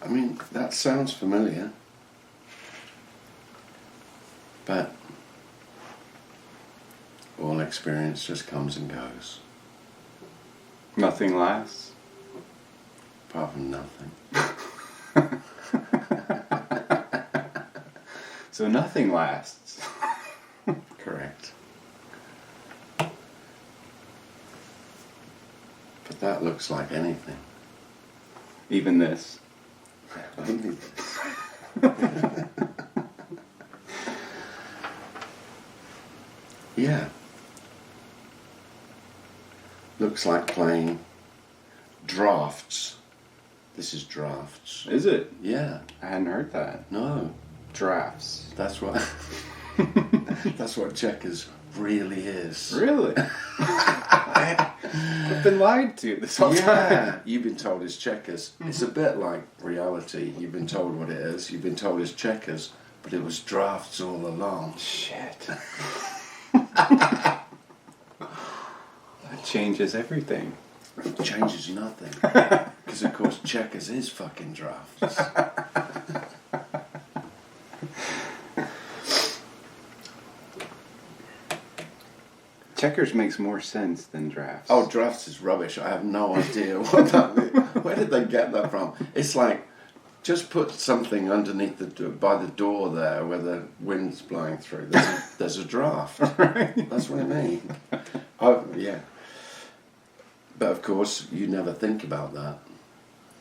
I mean, that sounds familiar. But all experience just comes and goes. Nothing lasts? Apart from nothing. So nothing lasts. Correct. But that looks like anything. Even this. Yeah. Looks like playing Draughts. This is Draughts. Is it? Yeah. I hadn't heard that. No. Draughts. That's what that's what checkers really is. Really? I've been lied to this whole time. Yeah, you've been told it's checkers. It's a bit like reality. You've been told what it is. You've been told it's checkers, but it was Draughts all along. Shit. That changes everything. It changes nothing. Because of course checkers is fucking Draughts. Checkers makes more sense than drafts. Oh, Draughts is rubbish. I have no idea what that means. Where did they get that from? It's like, just put something underneath by the door there where the wind's blowing through. There's a draft. Right. That's what I mean. Oh, yeah. But of course, you never think about that.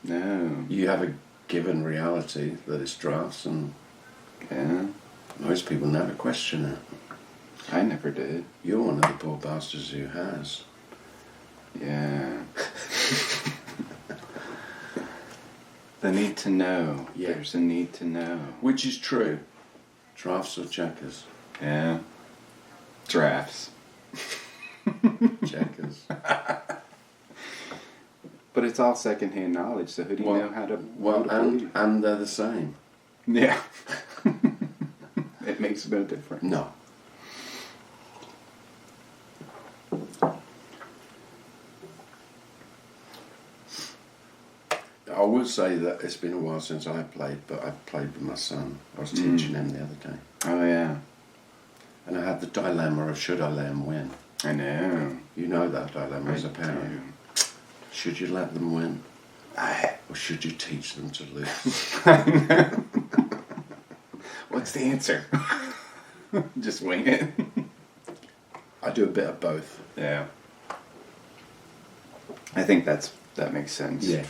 No. You have a given reality that it's drafts, and Yeah. most people never question it. I never did. You're one of the poor bastards who has. Yeah. The need to know. Yeah. There's a need to know. Which is true. Drafts or checkers? Yeah. Drafts. Checkers. But it's all secondhand knowledge, so who do you know how to... Well, how to believe? and they're the same. Yeah. It makes no difference. No. I will say that it's been a while since I played, but I played with my son. I was teaching him the other day. Oh, yeah. And I had the dilemma of should I let him win? I know. You know that dilemma as a I parent. do. Should you let them win? Or should you teach them to lose? What's the answer? Just wing it. I do a bit of both. Yeah. I think that makes sense. Yeah.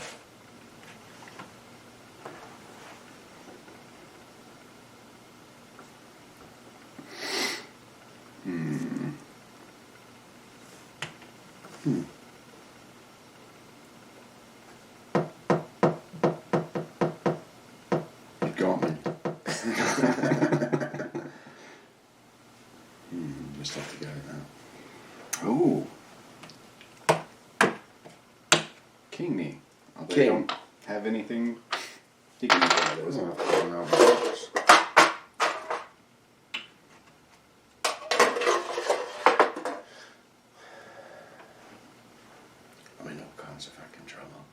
You got me. Just have to go now. Oh. Kingney. Oh, they King. don't have anything. You can try those. Oh, no. I'm in all kinds of fucking trouble.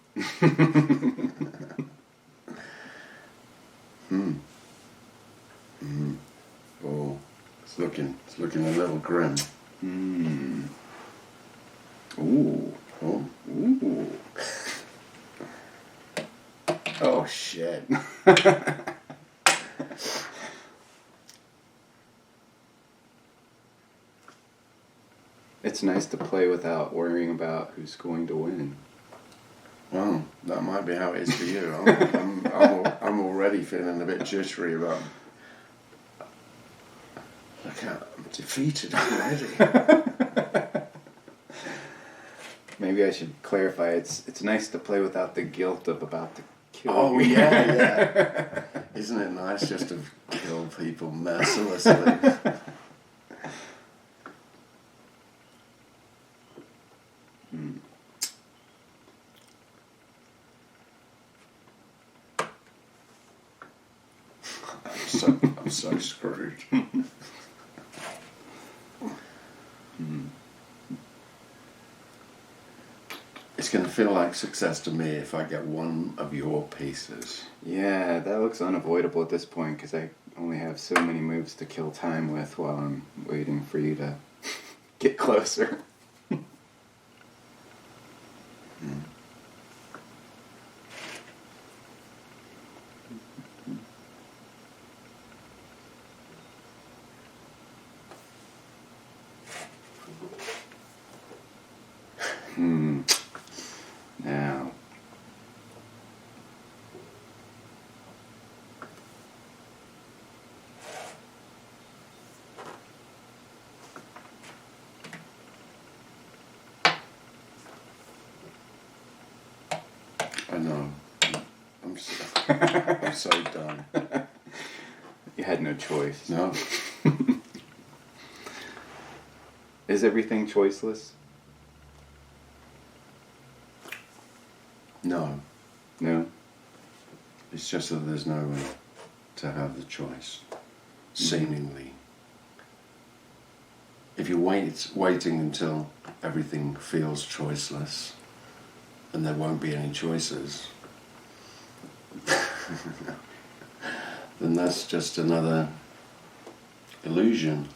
Oh, it's looking a little grim. Ooh. Oh, Ooh. oh shit. It's nice to play without worrying about who's going to win. Well, that might be how it is for you. I'm already feeling a bit jittery about. Look out, I'm defeated already. Maybe I should clarify. It's nice to play without the guilt of about to kill Oh you. yeah. Isn't it nice just to kill people mercilessly? I'm so screwed. It's going to feel like success to me if I get one of your pieces. Yeah, that looks unavoidable at this point because I only have so many moves to kill time with while I'm waiting for you to get closer. Now. I know. I'm so done. You had no choice. No. Is everything choiceless? No. No? It's just that there's no way to have the choice. Seemingly. If you're waiting until everything feels choiceless, and there won't be any choices, then that's just another illusion,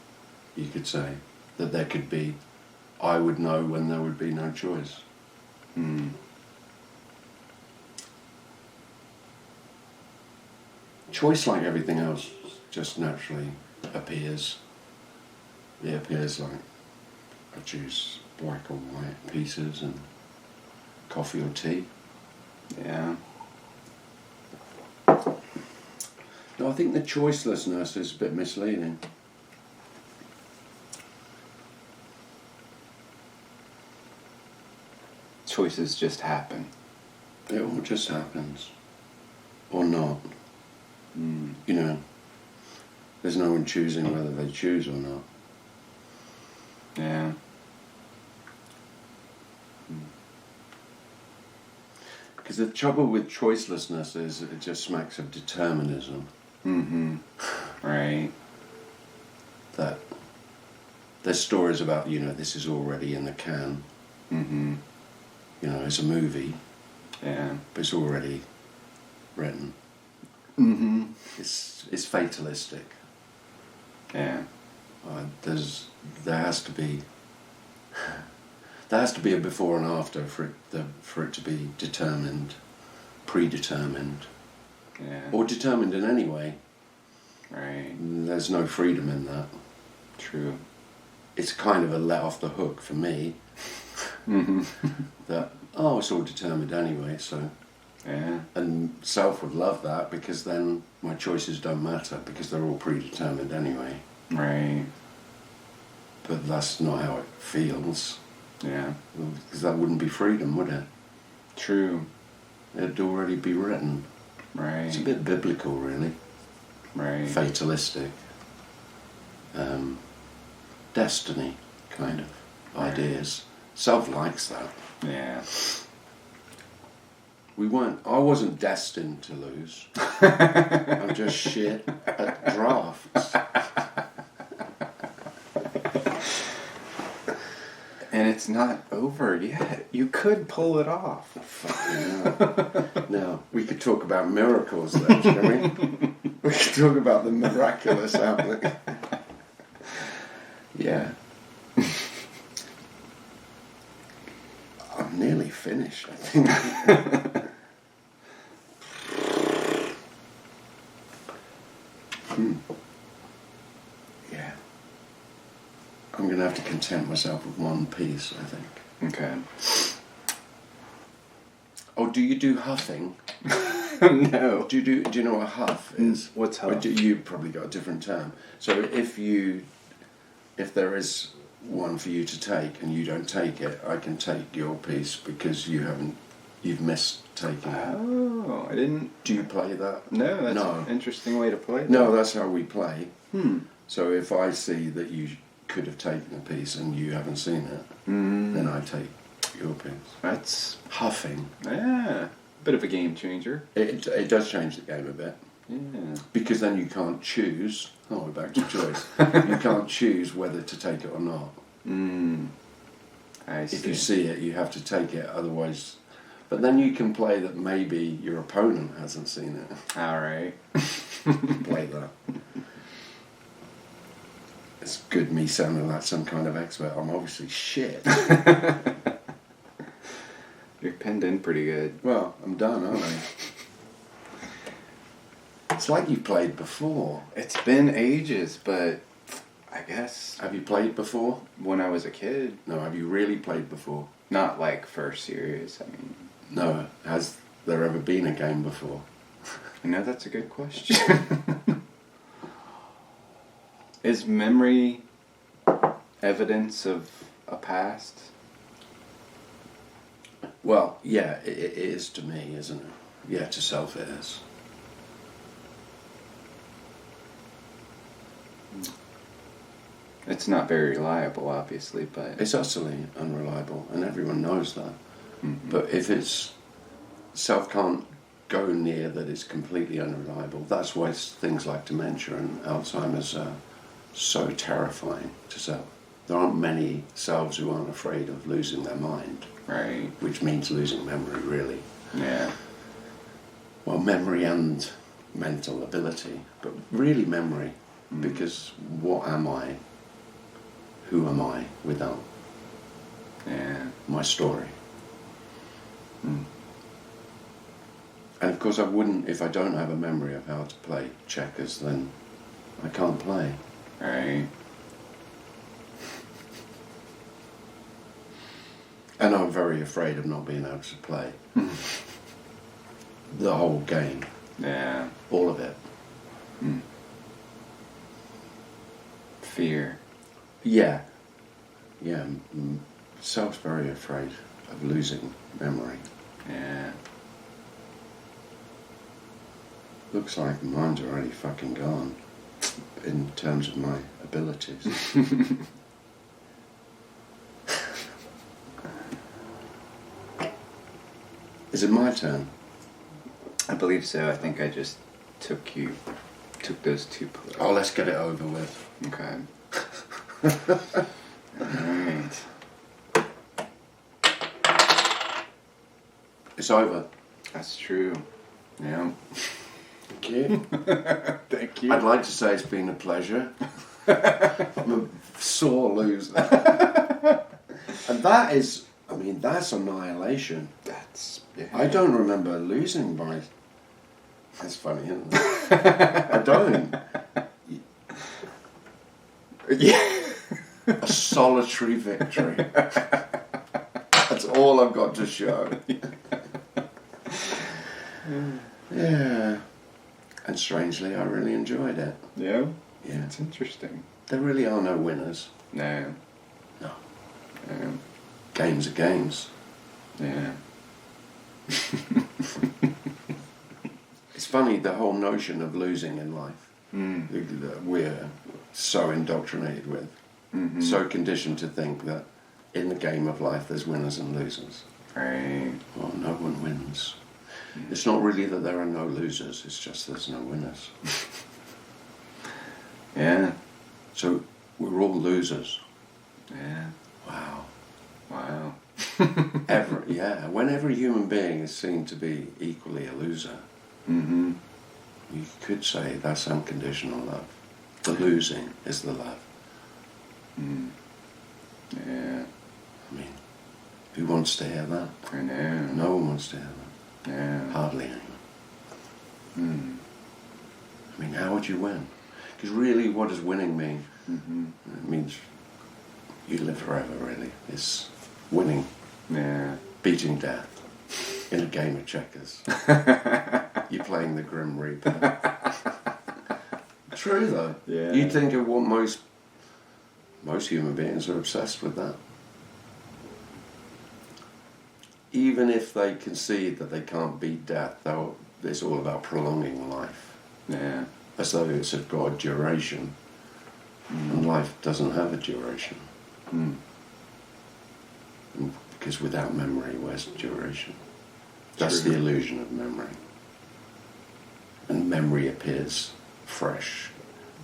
you could say, that there could be, I would know when there would be no choice. Choice, like everything else, just naturally appears. It appears like I choose black or white pieces and coffee or tea. Yeah. No, I think the choicelessness is a bit misleading. Choices just happen. It all just happens. Or not. You know, there's no one choosing whether they choose or not. Yeah. Because the trouble with choicelessness is it just smacks of determinism. Right. That there's stories about, you know, this is already in the can. You know, it's a movie. Yeah. But it's already written. It's fatalistic. Yeah. There has to be a before and after for it to be determined, predetermined, or determined in any way. Right. There's no freedom in that. True. It's kind of a let off the hook for me. That it's all determined anyway. So. Yeah. And self would love that because then my choices don't matter because they're all predetermined anyway. Right. But that's not how it feels. Yeah. Because that wouldn't be freedom, would it? True. It'd already be written. Right. It's a bit biblical, really. Right. Fatalistic. Destiny, kind of, ideas. Self likes that. Yeah. I wasn't destined to lose. I'm just shit at drafts. And it's not over yet. You could pull it off. Fucking hell. Now, we could talk about miracles then, shall we? We could talk about the miraculous outlook. Yeah. I'm nearly finished, I think. Yeah. I'm going to have to content myself with one piece, I think. Okay. Oh, do you do huffing? No. Do you know what a huff is? What's huff? You probably got a different term. So if there is one for you to take and you don't take it, I can take your piece because you've missed taking it. Oh, I didn't. Do you play that? No, that's an interesting way to play that. No, that's how we play. So if I see that you could have taken a piece and you haven't seen it, then I take your piece. That's huffing. Yeah, bit of a game changer. It does change the game a bit. Yeah. Because then you can't choose. Oh, we're back to choice. You can't choose whether to take it or not. I see. If you see it, you have to take it. Otherwise, But then you can play that maybe your opponent hasn't seen it. All right. Play that. It's good me sounding like some kind of expert. I'm obviously shit. You're pinned in pretty good. Well, I'm done, aren't I? It's like you've played before. It's been ages, but I guess... Have you played before? When I was a kid. No, have you really played before? Not like for serious, I mean... No. Has there ever been a game before? You know, that's a good question. Is memory evidence of a past? Well, yeah, it is to me, isn't it? Yeah, to self it is. It's not very reliable, obviously, but... It's utterly unreliable, and everyone knows that. Mm-hmm. But if it's... Self can't go near that it's completely unreliable. That's why things like dementia and Alzheimer's are so terrifying to self. There aren't many selves who aren't afraid of losing their mind. Right. Which means losing memory, really. Yeah. Well, memory and mental ability, but really memory, because what am I? Who am I without my story? Mm. And of course I wouldn't, if I don't have a memory of how to play checkers, then I can't play. Right. And I'm very afraid of not being able to play. The whole game. Yeah. All of it. Mm. Fear. Yeah. Yeah. Self's very afraid of losing memory. Yeah. Looks like mine's already fucking gone in terms of my abilities. Is it my turn? I believe so. I think I just took those two plays. Oh, let's get it over with. Okay. Alright. It's over. That's true. Yeah. Thank you. Thank you. I'd like to say it's been a pleasure. I'm a sore loser. And that is, I mean, that's annihilation. That's... Yeah. I don't remember losing by... That's funny, isn't it? I don't. Yeah. A solitary victory. That's all I've got to show. Yeah. And strangely, I really enjoyed it. Yeah? Yeah. It's interesting. There really are no winners. No. No. No. Games are games. Yeah. It's funny, the whole notion of losing in life. That we're so indoctrinated with. Mm-hmm. So conditioned to think that in the game of life there's winners and losers. Right. Well, no one wins. It's not really that there are no losers, it's just there's no winners. Yeah. So we're all losers. Yeah. Wow. Wow. When every human being is seen to be equally a loser, Mm-hmm. you could say that's unconditional love. The losing is the love. Mm. Yeah. I mean, who wants to hear that? I know. No one wants to hear that. Yeah. Hardly anyone. Mm. I mean, how would you win? Because really, what does winning mean? Mm-hmm. It means you live forever, really. It's winning, Yeah. beating death in a game of checkers. You're playing the Grim Reaper. True, though. Yeah. You'd think of what most human beings are obsessed with that. Even if they concede that they can't beat death, it's all about prolonging life. Yeah. As though it's got a duration. And life doesn't have a duration. Mm. Because without memory, where's duration? That's True. the illusion of memory. And memory appears fresh.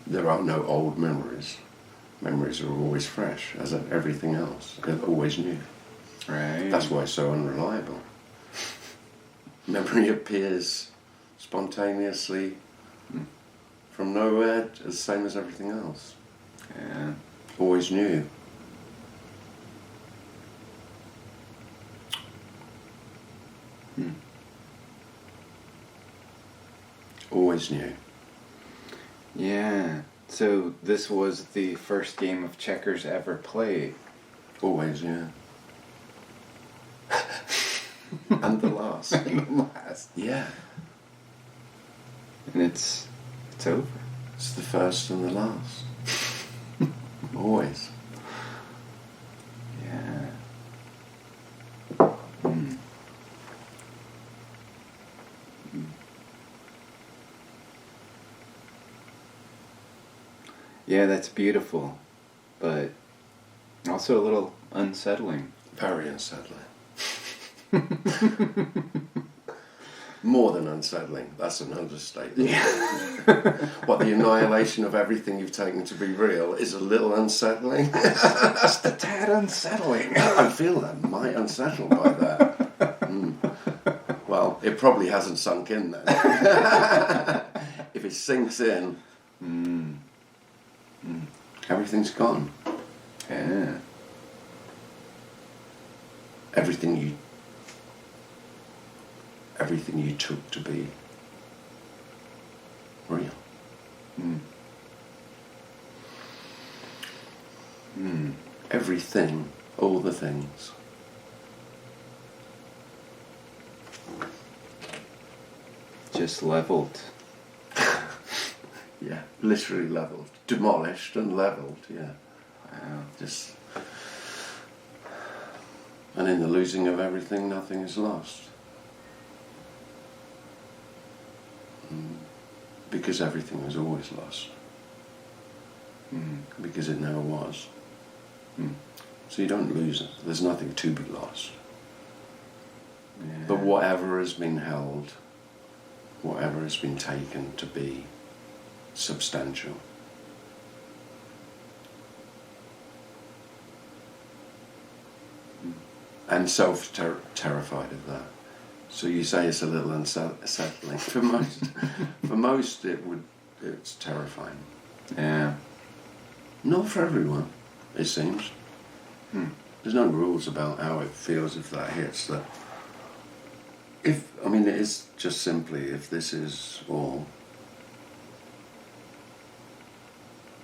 There are no old memories. Memories are always fresh, as everything else. They're always new. Right. That's why it's so unreliable. Memory appears spontaneously from nowhere, the same as everything else. Yeah. Always new. Always new. Yeah. So this was the first game of checkers ever played. Always, yeah. And the last. And the last. Yeah. And it's over. It's the first and the last. Always. Yeah. Yeah, that's beautiful, but also a little unsettling. Very unsettling. More than unsettling. That's an understatement. Yeah. What, the annihilation of everything you've taken to be real is a little unsettling? Just a tad unsettling. I feel that might unsettle by that. Well, it probably hasn't sunk in then. If it sinks in, everything's gone. Yeah. Everything you took to be real. Everything, all the things. Just leveled. Yeah, literally leveled. Demolished and leveled, yeah. Wow. Just... And in the losing of everything, nothing is lost. Because everything was always lost. Because it never was. So you don't lose it. There's nothing to be lost. Yeah. But whatever has been held, whatever has been taken to be substantial, and self-terrified of that. So you say it's a little unsettling. For most, it's terrifying. Yeah. Not for everyone, it seems. There's no rules about how it feels if that hits. It is just simply, if this is all,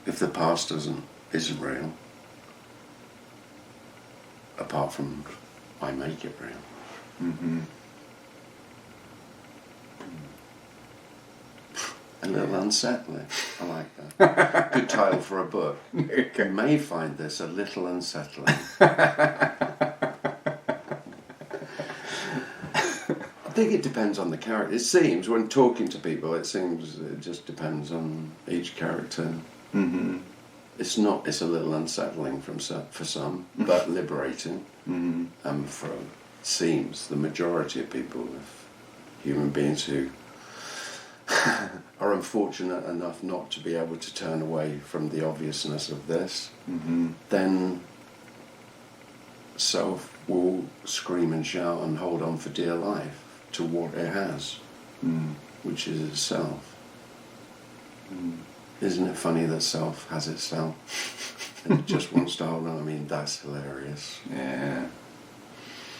if the past isn't real, apart from I make it real. A little unsettling. I like that. Good title for a book. You may find this a little unsettling. I think it depends on the character. It seems, when talking to people, it just depends on each character. It's a little unsettling for some, but liberating. For seems the majority of people, human beings who are unfortunate enough not to be able to turn away from the obviousness of this, then self will scream and shout and hold on for dear life to what it has, which is itself. Isn't it funny that self has itself and it just wants to hold on? That's hilarious. Yeah.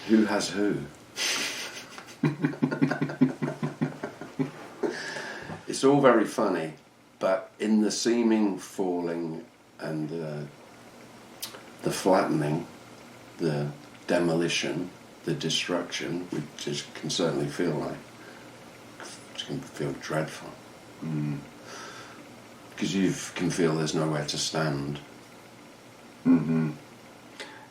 Who has who? It's all very funny, but in the seeming falling and the flattening, the demolition, the destruction, which can certainly feel like, it can feel dreadful. Because you can feel there's nowhere to stand.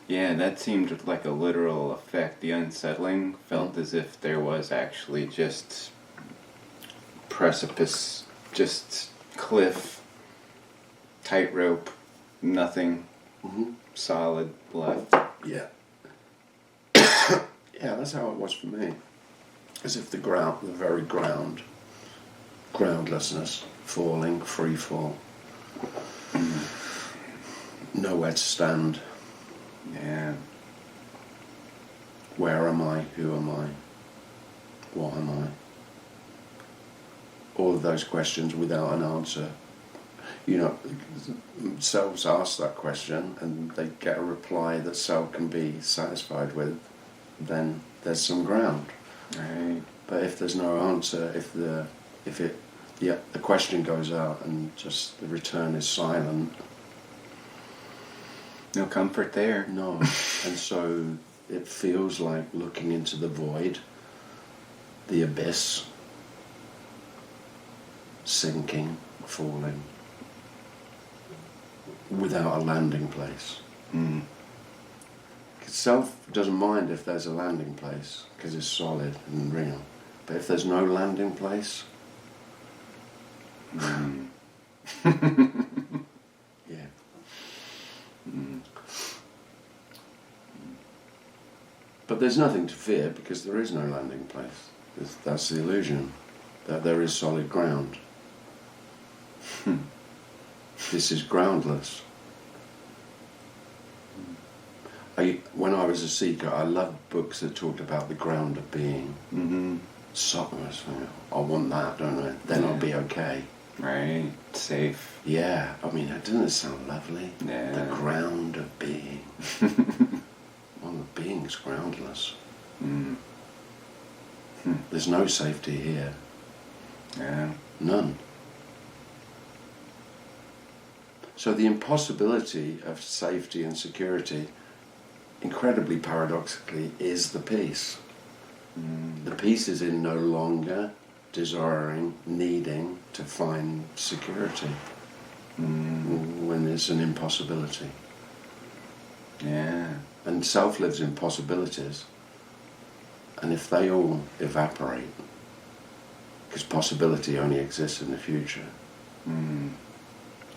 Yeah, that seemed like a literal effect. The unsettling felt as if there was actually just precipice, just cliff, tightrope, nothing solid left. Yeah. Yeah, that's how it was for me. As if the very ground, groundlessness, falling, free fall. Nowhere to stand. Yeah. Where am I? Who am I? What am I? All of those questions without an answer. You know, selves ask that question and they get a reply that self can be satisfied with, then there's some ground. Right. But if there's no answer, if the question goes out and just the return is silent, no comfort there. no. And so it feels like looking into the void, the abyss, sinking, falling, without a landing place. Mm. Self doesn't mind if there's a landing place, because it's solid and real. But if there's no landing place, yeah. But there's nothing to fear because there is no landing place. That's the illusion, that there is solid ground. This is groundless. When I was a seeker, I loved books that talked about the ground of being. Mm-hmm. So I want that, don't I? Then I'll be okay. Right. Safe. Yeah. I mean, doesn't it sound lovely? Yeah. The ground of being. Well, the being's groundless. Mm. There's no safety here. Yeah. None. So the impossibility of safety and security, incredibly paradoxically, is the peace. The peace is in no longer desiring, needing to find security when there's an impossibility. Yeah. And self lives in possibilities, and if they all evaporate, because possibility only exists in the future,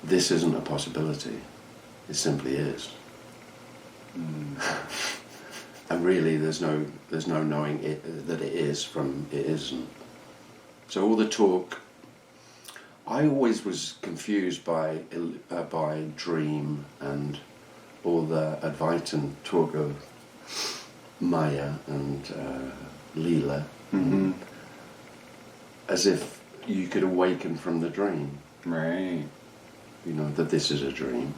this isn't a possibility, it simply is. And really there's no knowing that it is from it isn't. So all the talk, I always was confused by dream and all the Advaitin talk of Maya and Leela, as if you could awaken from the dream. Right. You know, that this is a dream.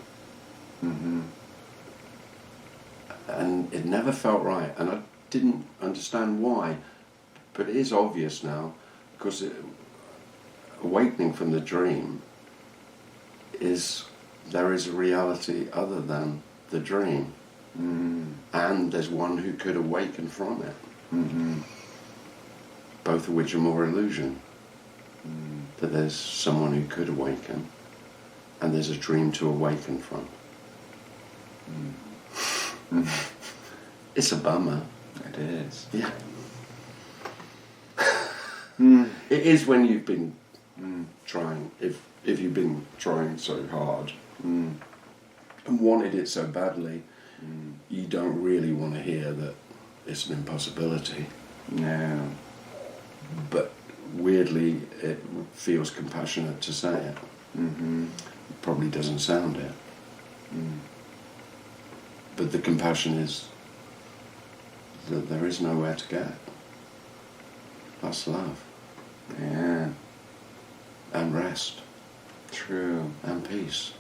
And it never felt right, and I didn't understand why, but it is obvious now, because awakening from the dream there is a reality other than the dream, and there's one who could awaken from it, both of which are more illusion, that there's someone who could awaken, and there's a dream to awaken from. It's a bummer. It is. Yeah. It is when you've been trying, if you've been trying so hard and wanted it so badly, you don't really want to hear that it's an impossibility. No. But weirdly, it feels compassionate to say it. It probably doesn't sound it. But the compassion is that there is nowhere to get. That's love. Yeah. And rest. True. And peace.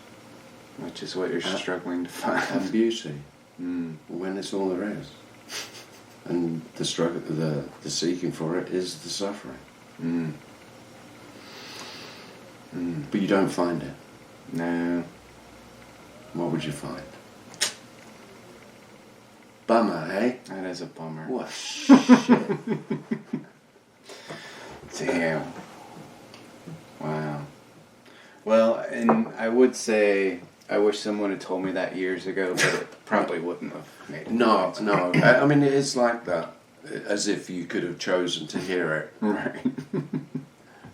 Which is what you're struggling to find. And beauty. When it's all there is. And the struggle, the seeking for it is the suffering. But you don't find it. No. What would you find? Bummer, eh? That is a bummer. What shit. Damn. Wow. Well, and I would say I wish someone had told me that years ago, but it probably wouldn't have made it. No. I mean, it is like that, as if you could have chosen to hear it. Right.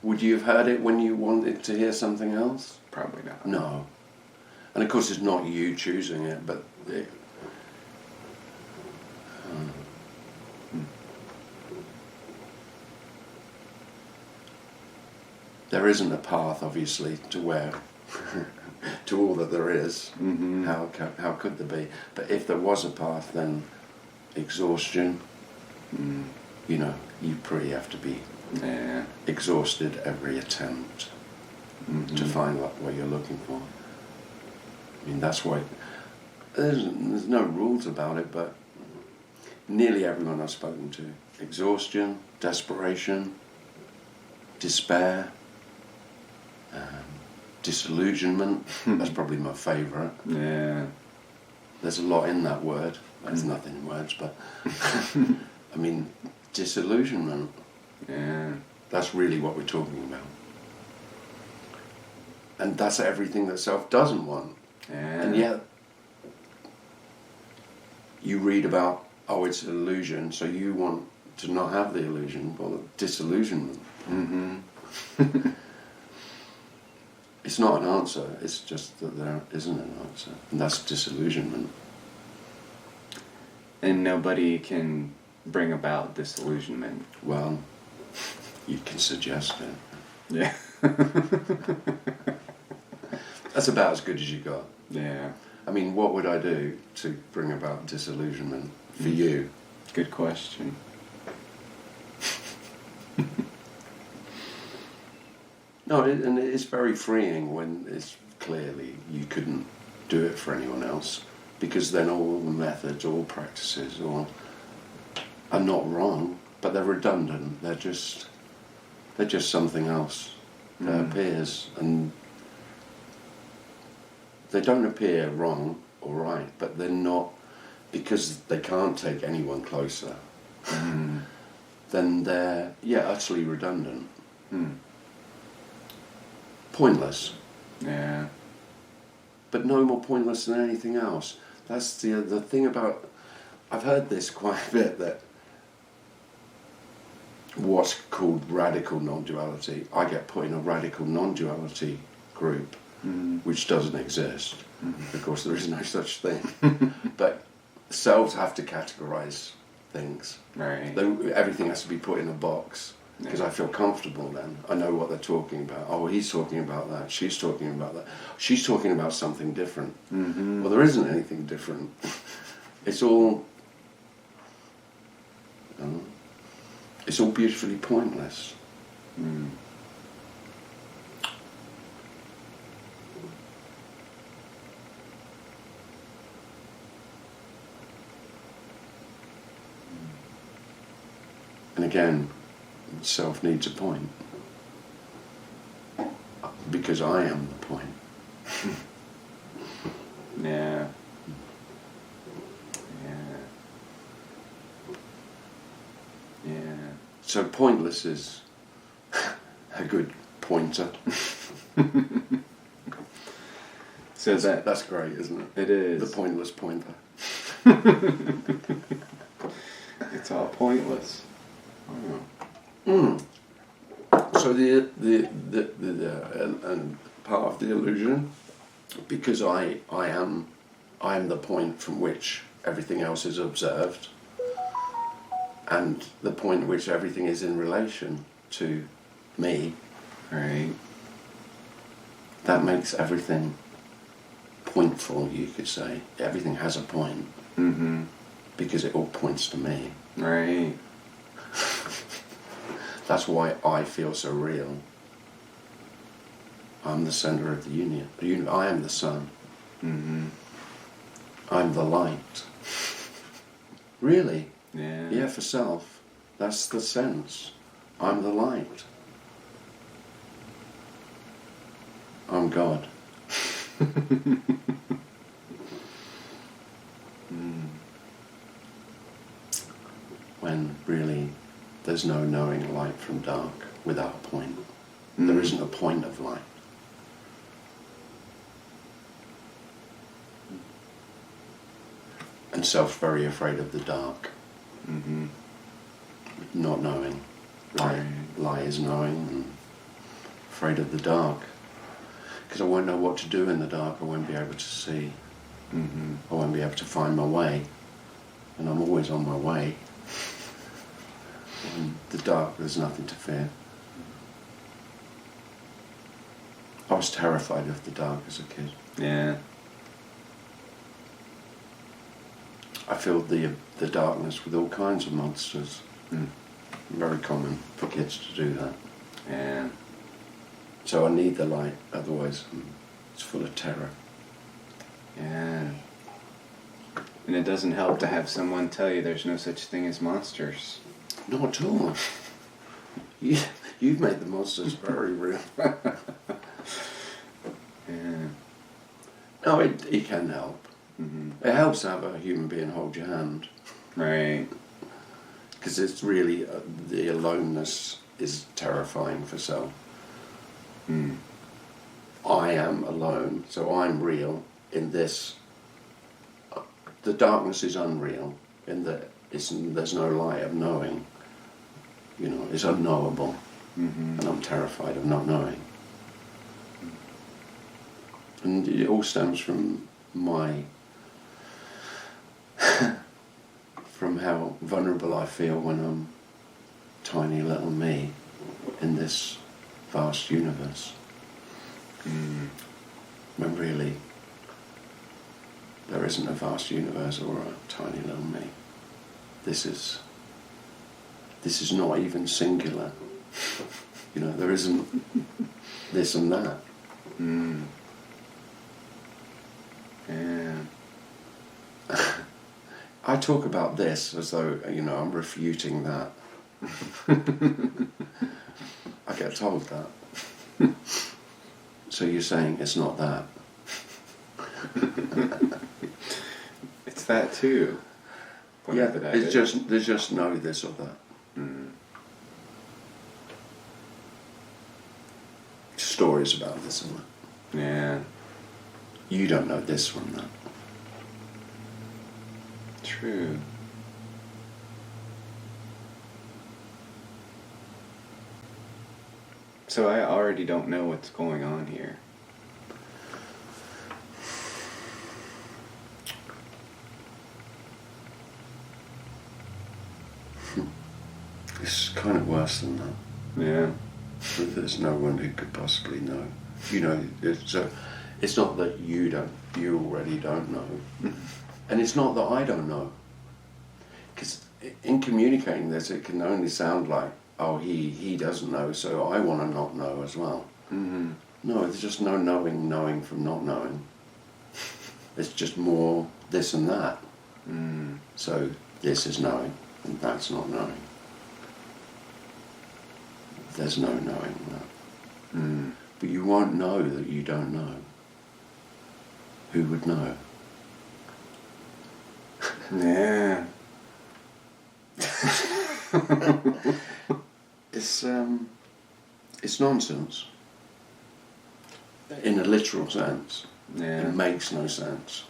Would you have heard it when you wanted to hear something else? Probably not. No. And of course, it's not you choosing it, but there isn't a path, obviously, to where to all that there is. How could there be? But if there was a path, then exhaustion, you know, you pretty have to be Yeah. exhausted every attempt to find what you're looking for. I mean, that's why there's no rules about it, but nearly everyone I've spoken to, exhaustion, desperation, despair, disillusionment, that's probably my favourite. Yeah. There's a lot in that word. There's nothing in words, but I mean, disillusionment, Yeah. that's really what we're talking about. And that's everything that self doesn't want. Yeah. And yet, you read about, oh, it's an illusion, so you want to not have the illusion. Well, disillusionment. It's not an answer, it's just that there isn't an answer. And that's disillusionment. And nobody can bring about disillusionment. Well, you can suggest it. Yeah. That's about as good as you got. Yeah. I mean, what would I do to bring about disillusionment for you? Good question. No, and it is very freeing when it's clearly you couldn't do it for anyone else, because then all the methods, all practices, are not wrong, but they're redundant. They're just something else that appears, and they don't appear wrong or right, but they're not, because they can't take anyone closer. Then they're utterly redundant. Pointless, Yeah. but no more pointless than anything else. That's the thing about, I've heard this quite a bit, that what's called radical non-duality, I get put in a radical non-duality group, which doesn't exist. Of course, there is no such thing. But selves have to categorize things. Right. Everything has to be put in a box, because I feel comfortable then. I know what they're talking about. Oh, he's talking about that. She's talking about that. She's talking about something different. Well, there isn't anything different. It's all beautifully pointless. And again, self needs a point, because I am the point. Yeah. Yeah. Yeah. So pointless is a good pointer. So That's great, isn't it? it is. The pointless pointer. It's all pointless. So the and part of the illusion, because I am the point from which everything else is observed, and the point at which everything is in relation to me, Right. that makes everything pointful, you could say. Everything has a point, because it all points to me. Right. That's why I feel so real. I'm the center of the union. I am the sun. I'm the light. Really? Yeah. Yeah, for self. That's the sense. I'm the light. I'm God. When really there's no knowing light from dark without a point. There isn't a point of light. And self's very afraid of the dark. Not knowing. Lie is knowing, and afraid of the dark. Because I won't know what to do in the dark. I won't be able to see. I won't be able to find my way. And I'm always on my way. In the dark, there's nothing to fear. I was terrified of the dark as a kid. Yeah. I filled the darkness with all kinds of monsters. very common for kids to do that. Yeah. So I need the light, otherwise it's full of terror. Yeah. And it doesn't help to have someone tell you there's no such thing as monsters. Not at all. You've made the monsters very real. Yeah. No, it can help. Mm-hmm. It helps to have a human being hold your hand. Right. Because it's really, the aloneness is terrifying for self. Mm. I am alone, so I'm real in this. The darkness is unreal in that there's no light of knowing. You know, it's unknowable. Mm-hmm. And I'm terrified of not knowing. And it all stems from from how vulnerable I feel when I'm tiny little me in this vast universe. Mm. When really there isn't a vast universe or a tiny little me. This is not even singular. You know, there isn't this and that. Mm. Yeah. I talk about this as though, you know, I'm refuting that. I get told that. So you're saying it's not that? It's that too. Yeah, there's just no this or that. Mm. Stories about this and that. Yeah. You don't know this from that. True. So I already don't know what's going on here. It's kind of worse than that. Yeah. There's no one who could possibly know. You know, it's not that you already don't know. And it's not that I don't know. Because in communicating this, it can only sound like, oh, he doesn't know, so I want to not know as well. Mm-hmm. No, there's just no knowing from not knowing. It's just more this and that. Mm. So this is knowing, and that's not knowing. There's no knowing that. Mm. But you won't know that you don't know. Who would know? Yeah. It's nonsense. In a literal sense. Yeah. It makes no sense.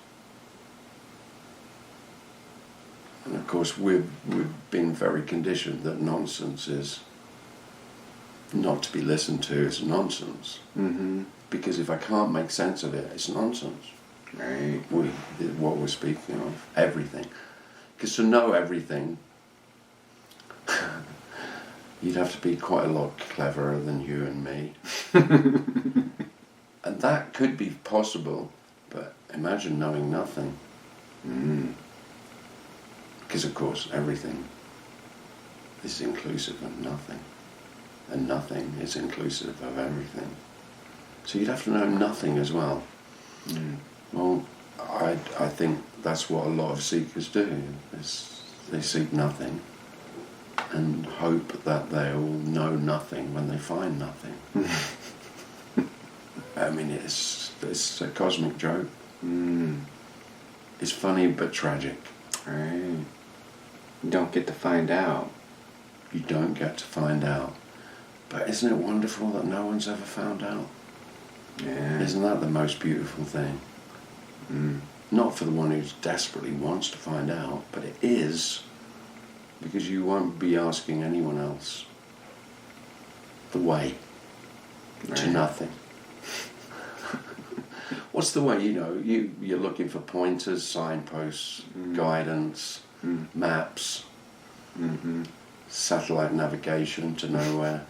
And of course we've been very conditioned that nonsense is not to be listened to, it's nonsense. Mm-hmm. Because if I can't make sense of it, it's nonsense. Right. What we're speaking of, everything. Because to know everything, you'd have to be quite a lot cleverer than you and me. And that could be possible, but imagine knowing nothing. Mm. Because of course everything is inclusive of nothing. And nothing is inclusive of everything. So you'd have to know nothing as well. Mm. Well, I think that's what a lot of seekers do, is they seek nothing and hope that they'll know nothing when they find nothing. I mean, it's a cosmic joke. Mm. It's funny but tragic. Right. You don't get to find out. You don't get to find out. But isn't it wonderful that no one's ever found out? Yeah. Isn't that the most beautiful thing? Mm. Not for the one who desperately wants to find out, but it is, because you won't be asking anyone else the way to nothing. What's the way? You know, you're looking for pointers, signposts, guidance, maps, Mm-hmm. satellite navigation to nowhere.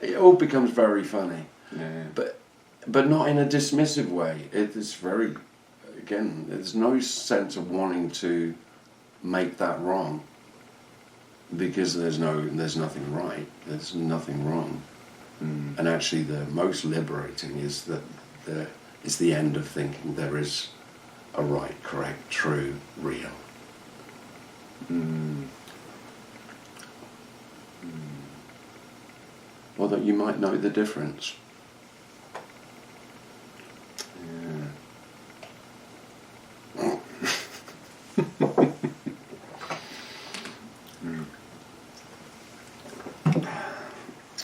It all becomes very funny. Yeah. But not in a dismissive way. It is very, again, there's no sense of wanting to make that wrong. Because there's nothing right, there's nothing wrong. And actually the most liberating is that it's the end of thinking there is a right, correct, true, real. Or that you might know the difference.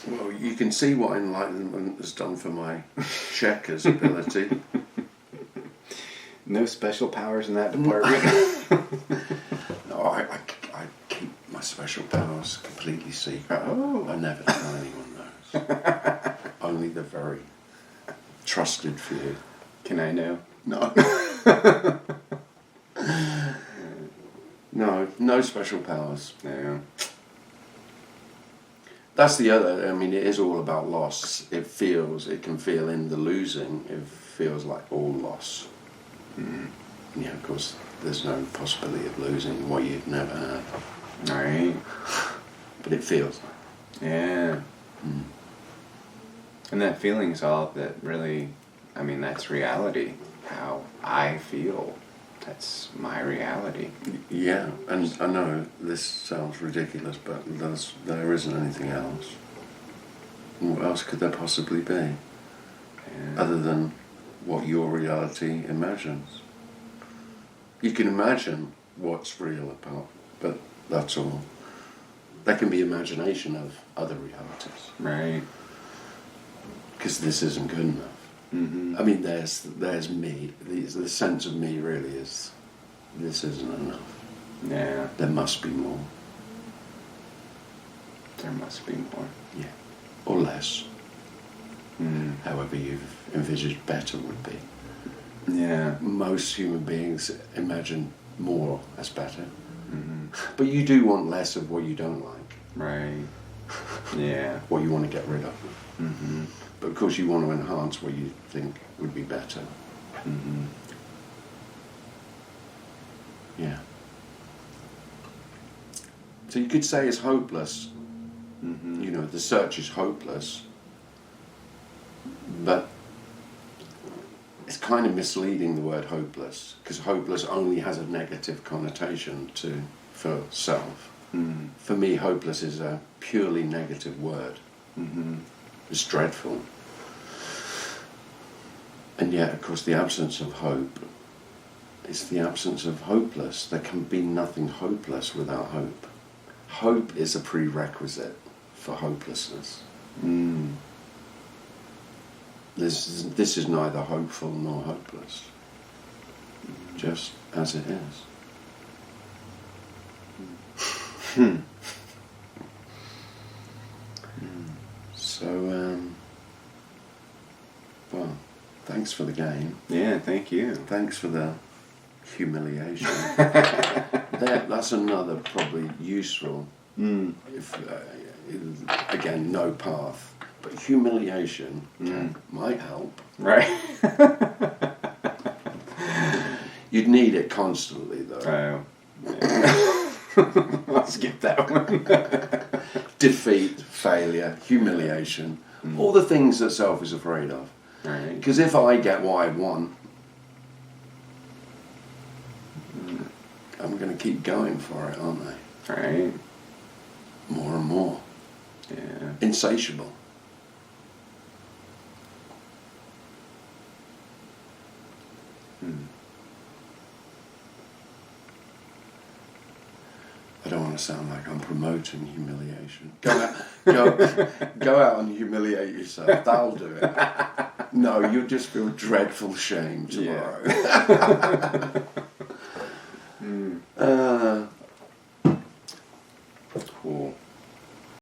Well, you can see what enlightenment has done for my checkers ability. No special powers in that department. No, I keep my special powers completely secret. I never tell anyone those. Only the very trusted few. Can I know? No. No special powers. No. That's the other, I mean, it is all about loss. It can feel in the losing, it feels like all loss. Yeah, of course, there's no possibility of losing what you've never had. Right. But it feels like. Yeah. And that feeling's all that really, I mean, that's reality. How I feel. That's my reality. Yeah, and I know this sounds ridiculous, but there isn't anything else. What else could there possibly be? Yeah. Other than what your reality imagines. You can imagine what's real about, but that's all. There can be imagination of other realities. Right. Because this isn't good enough. I mean, there's me. The sense of me really is, this isn't enough. Yeah. There must be more. There must be more. Yeah. Or less. However you've envisaged better would be. Yeah. Most human beings imagine more as better. But you do want less of what you don't like. Right. Yeah. What you want to get rid of. But of course you want to enhance what you think would be better. Yeah. So you could say it's hopeless. You know, the search is hopeless. But it's kind of misleading, the word hopeless, because hopeless only has a negative connotation for self. For me, hopeless is a purely negative word. It's dreadful. And yet, of course, the absence of hope is the absence of hopeless. There can be nothing hopeless without hope. Hope is a prerequisite for hopelessness. This is neither hopeful nor hopeless. Just as it is. So, well, thanks for the game. Yeah, thank you. Thanks for the humiliation. That's another probably useful, if again, no path, but humiliation might help. Right. You'd need it constantly, though. I'll skip that one. Defeat, failure, humiliation, all the things that self is afraid of. Right. Because if I get what I want, I'm going to keep going for it, aren't I? Right. More and more. Yeah. Insatiable. I don't want to sound like I'm promoting humiliation. Go out and humiliate yourself. That'll do it. No, you'll just feel dreadful shame tomorrow. Yeah.